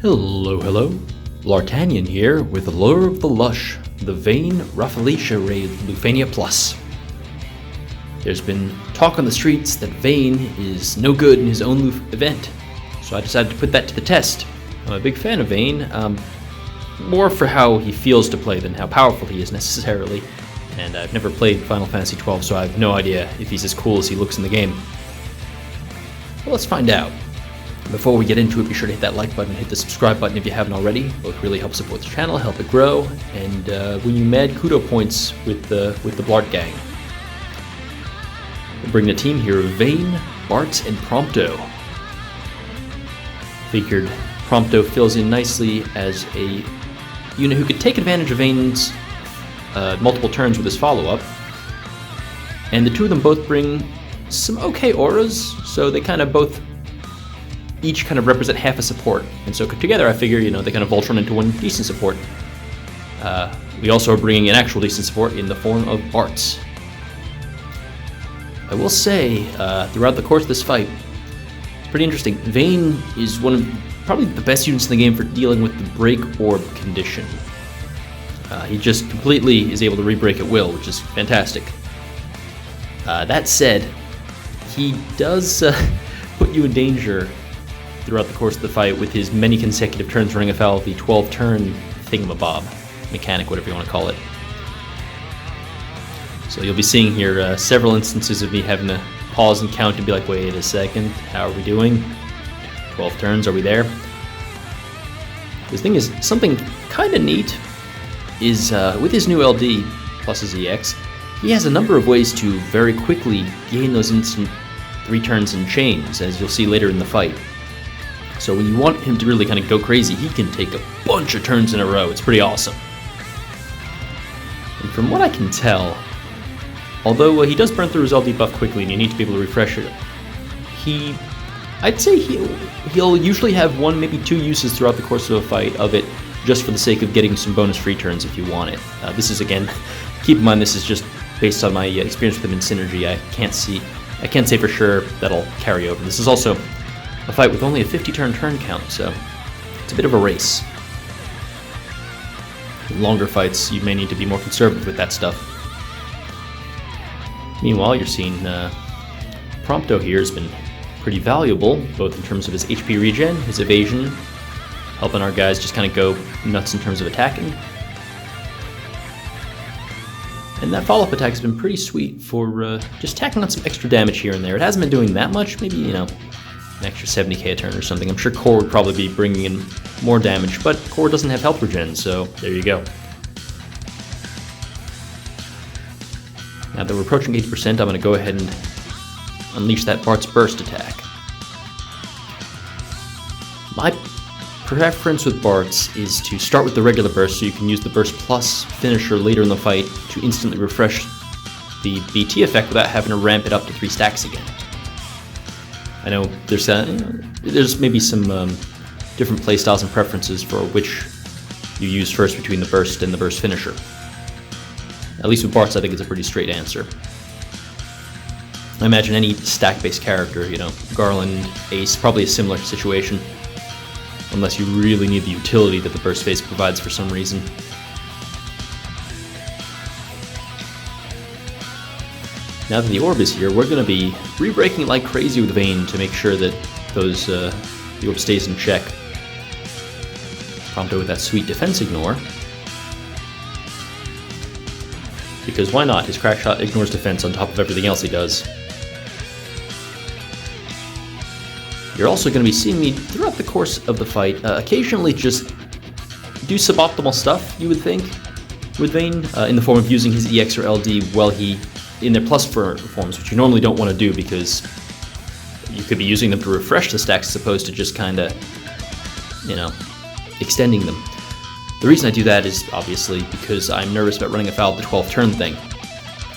Hello. Bl'Artagnan here with the Lure of the Lush, the Vayne Rafflesia raid Lufenia Plus. There's been talk on the streets that Vayne is no good in his own Luf event, so I decided to put that to the test. I'm a big fan of Vayne, more for how he feels to play than how powerful he is necessarily, and I've never played Final Fantasy XII, so I have no idea if he's as cool as he looks in the game. Well, let's find out. Before we get into it, be sure to hit that like button, hit the subscribe button if you haven't already. Both really help support the channel, help it grow, and win you mad kudo points with the Bl'Art gang. We'll bring the team here of Vayne, Bart, and Prompto. Figured Prompto fills in nicely as a unit who could take advantage of Vayne's multiple turns with his follow-up. And the two of them both bring some okay auras, so they kind of both each kind of represent half a support, and so together I figure, they kind of Voltron into one decent support. We also are bringing an actual decent support in the form of Bart's. I will say, throughout the course of this fight, it's pretty interesting. Vayne is one of probably the best units in the game for dealing with the break orb condition. He just completely is able to re-break at will, which is fantastic. That said, he does put you in danger throughout the course of the fight with his many consecutive turns running afoul of the 12-turn thingamabob, mechanic, whatever you want to call it. So you'll be seeing here several instances of me having to pause and count and be like, wait a second, how are we doing? 12 turns, are we there? The thing is, something kind of neat is with his new LD plus his EX, he has a number of ways to very quickly gain those instant 3 turns in chains, as you'll see later in the fight. So when you want him to really kind of go crazy, he can take a bunch of turns in a row. It's pretty awesome. And from what I can tell, although he does burn through his LD buff quickly and you need to be able to refresh it, I'd say he'll usually have 1, maybe 2 uses throughout the course of a fight of it, just for the sake of getting some bonus free turns if you want it. This is, again, keep in mind this is just based on my experience with him in Synergy. I can't say for sure that'll carry over. This is also a fight with only a 50-turn count, so it's a bit of a race. In longer fights, you may need to be more conservative with that stuff. Meanwhile, you're seeing Prompto here has been pretty valuable, both in terms of his HP regen, his evasion, helping our guys just kind of go nuts in terms of attacking. And that follow-up attack has been pretty sweet for just tacking on some extra damage here and there. It hasn't been doing that much, maybe, an extra 70k a turn or something. I'm sure Core would probably be bringing in more damage, but Core doesn't have health regen, so there you go. Now that we're approaching 80%, I'm going to go ahead and unleash that Bart's Burst attack. My preference with Bart's is to start with the regular burst, so you can use the Burst Plus finisher later in the fight to instantly refresh the BT effect without having to ramp it up to 3 stacks again. I know there's maybe some different playstyles and preferences for which you use first between the burst and the burst finisher. At least with Bart's, I think it's a pretty straight answer. I imagine any stack-based character, Garland, Ace, probably a similar situation, unless you really need the utility that the burst phase provides for some reason. Now that the orb is here, we're going to be rebreaking like crazy with Vayne to make sure that the orb stays in check. Prompto with that sweet defense ignore. Because why not? His crack shot ignores defense on top of everything else he does. You're also going to be seeing me throughout the course of the fight occasionally just do suboptimal stuff, you would think, with Vayne, in the form of using his EX or LD while in their plus forms, which you normally don't want to do because you could be using them to refresh the stacks as opposed to just kind of, extending them. The reason I do that is obviously because I'm nervous about running afoul of the 12-turn thing,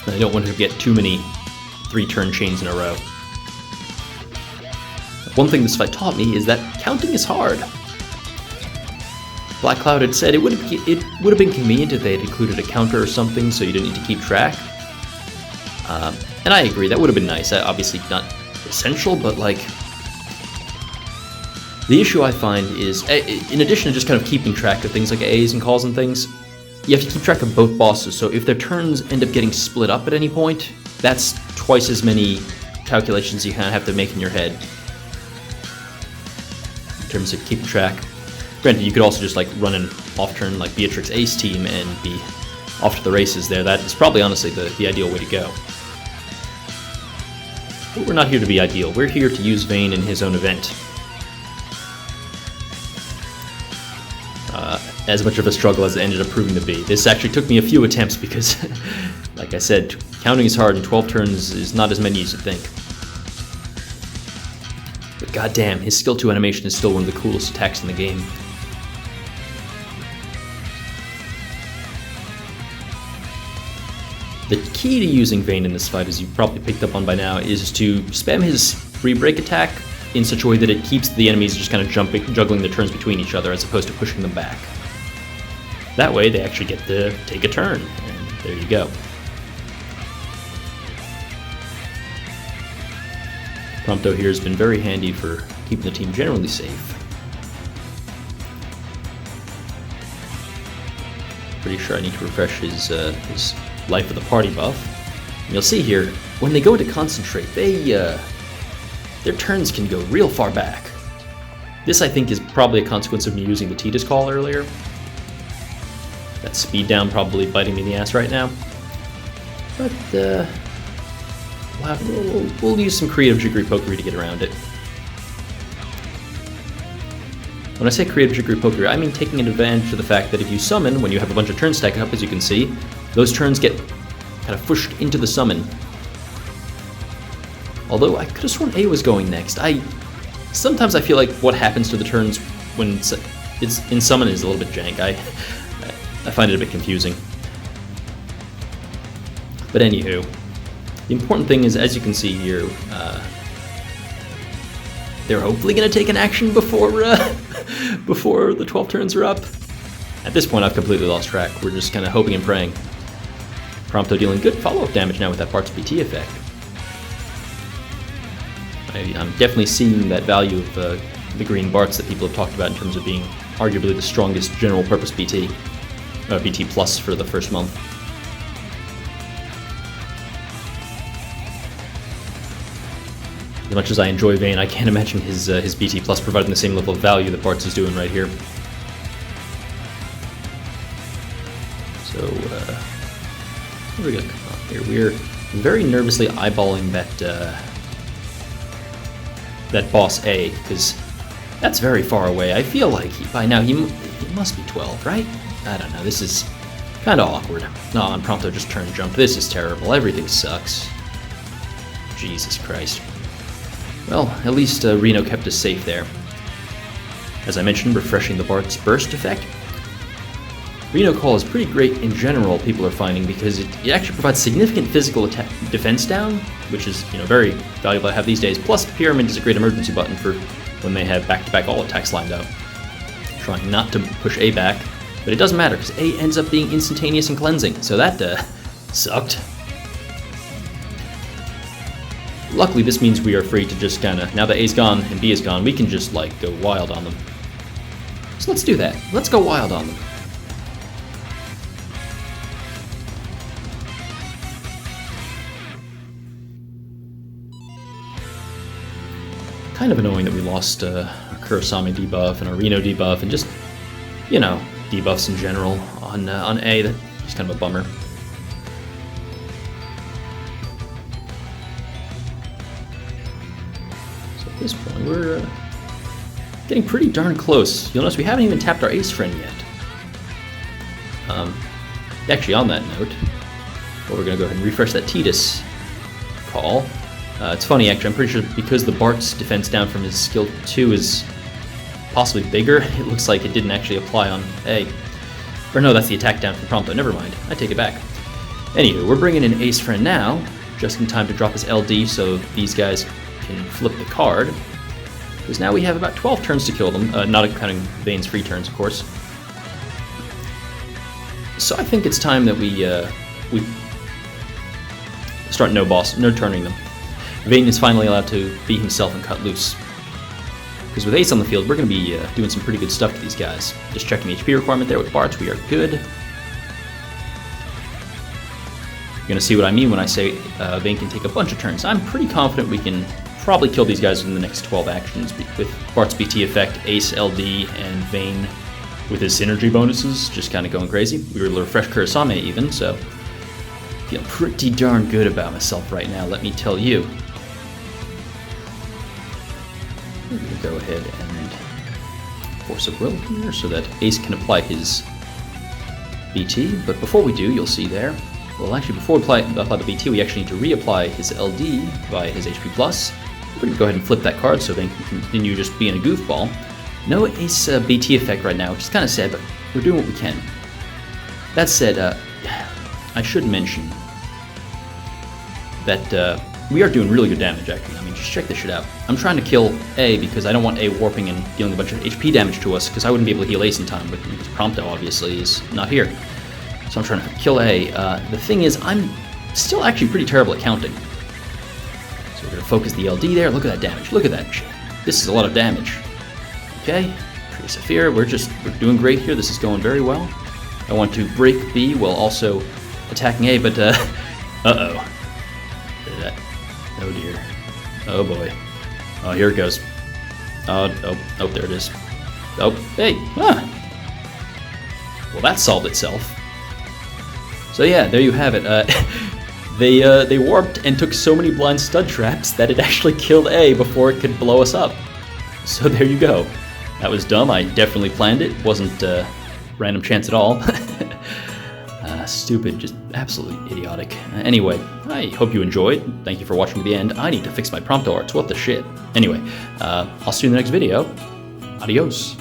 and I don't want to get too many 3-turn chains in a row. One thing this fight taught me is that counting is hard. Black Cloud had said it would have been convenient if they had included a counter or something so you didn't need to keep track. And I agree, that would have been nice. Obviously not essential, but The issue I find is, in addition to just kind of keeping track of things like A's and calls and things, you have to keep track of both bosses, so if their turns end up getting split up at any point, that's twice as many calculations you kind of have to make in your head in terms of keeping track. Granted, you could also just like run an off-turn like Beatrix Ace team and be off to the races there. That is probably honestly the ideal way to go. But we're not here to be ideal. We're here to use Vayne in his own event. As much of a struggle as it ended up proving to be. This actually took me a few attempts because, like I said, counting is hard and 12 turns is not as many as you think. But goddamn, his skill 2 animation is still one of the coolest attacks in the game. The key to using Vayne in this fight, as you've probably picked up on by now, is to spam his free break attack in such a way that it keeps the enemies just kind of juggling the turns between each other as opposed to pushing them back. That way they actually get to take a turn, and there you go. Prompto here has been very handy for keeping the team generally safe. Pretty sure I need to refresh his Life of the Party buff. And you'll see here, when they go into Concentrate, their turns can go real far back. This, I think, is probably a consequence of me using the Tidus call earlier. That speed down probably biting me in the ass right now. But, we'll use some creative jiggery-pokery to get around it. When I say creative jiggery-pokery, I mean taking advantage of the fact that if you summon, when you have a bunch of turns stacked up, as you can see, those turns get kind of pushed into the summon. Although I could have sworn A was going next. Sometimes I feel like what happens to the turns when it's in summon is a little bit jank. I find it a bit confusing. But anywho, the important thing is, as you can see here, they're hopefully going to take an action before before the 12 turns are up. At this point, I've completely lost track. We're just kind of hoping and praying. Prompto dealing good follow-up damage now with that Bart's BT effect. I'm definitely seeing that value of the green Barts that people have talked about in terms of being arguably the strongest general-purpose BT. BT Plus for the first month. As much as I enjoy Vayne, I can't imagine his BT Plus providing the same level of value that Bart's is doing right here. So, what are we gonna come on here? We're very nervously eyeballing that boss A, because that's very far away. I feel like by now he must be 12, right? I don't know, this is kind of awkward. No, and Prompto just turn jumped. This is terrible. Everything sucks. Jesus Christ. Well, at least Reno kept us safe there. As I mentioned, refreshing the Bart's burst effect. Reno Call is pretty great in general, people are finding, because it actually provides significant physical defense down, which is very valuable to have these days. Plus, Pyramid is a great emergency button for when they have back-to-back all attacks lined up. Trying not to push A back, but it doesn't matter, because A ends up being instantaneous and cleansing, so that sucked. Luckily, this means we are free to just kind of, now that A's gone and B is gone, we can just, go wild on them. So let's do that. Let's go wild on them. Kind of annoying that we lost our Kurosami debuff and our Reno debuff and just, debuffs in general on A. That's just kind of a bummer. So at this point, we're getting pretty darn close. You'll notice we haven't even tapped our Ace Friend yet. Actually, on that note, we're going to go ahead and refresh that Tidus call. It's funny, actually, I'm pretty sure because the Bart's defense down from his skill 2 is possibly bigger, it looks like it didn't actually apply on A. Or no, that's the attack down from Prompto. Never mind, I take it back. Anywho, we're bringing in Ace Friend now, just in time to drop his LD so these guys can flip the card. Because now we have about 12 turns to kill them, not counting Vayne's free turns, of course. So I think it's time that we start no turning them. Vayne is finally allowed to be himself and cut loose. Because with Ace on the field, we're going to be doing some pretty good stuff to these guys. Just checking the HP requirement there with Bart's, we are good. You're going to see what I mean when I say Vayne can take a bunch of turns. I'm pretty confident we can probably kill these guys within the next 12 actions with Bart's BT effect, Ace LD, and Vayne with his synergy bonuses just kind of going crazy. We were able to refresh Kurasame even, so feel pretty darn good about myself right now, let me tell you. We're going to go ahead and force a will here so that Ace can apply his BT, but before we do, you'll see there, well actually before we apply the BT, we actually need to reapply his LD via his HP+. We're going to go ahead and flip that card so Vayne can continue just being a goofball. No Ace BT effect right now, which is kind of sad, but we're doing what we can. That said, I should mention that we are doing really good damage, actually. I mean, just check this shit out. I'm trying to kill A because I don't want A warping and dealing a bunch of HP damage to us, because I wouldn't be able to heal Ace in time, but because Prompto, obviously, is not here. So I'm trying to kill A. The thing is, I'm still actually pretty terrible at counting. So we're going to focus the LD there. Look at that damage. Look at that shit. This is a lot of damage. Okay, pretty severe. We're doing great here. This is going very well. I want to break B while also attacking A, but uh-oh. Oh dear. Oh boy. Oh, here it goes. Oh, there it is. Oh, hey, Well, that solved itself. So yeah, there you have it. They warped and took so many blind stud traps that it actually killed A before it could blow us up. So there you go. That was dumb. I definitely planned it. Wasn't random chance at all. Stupid, just absolutely idiotic. Anyway, I hope you enjoyed. Thank you for watching to the end. I need to fix my Prompto arts. What the shit? Anyway, I'll see you in the next video. Adios.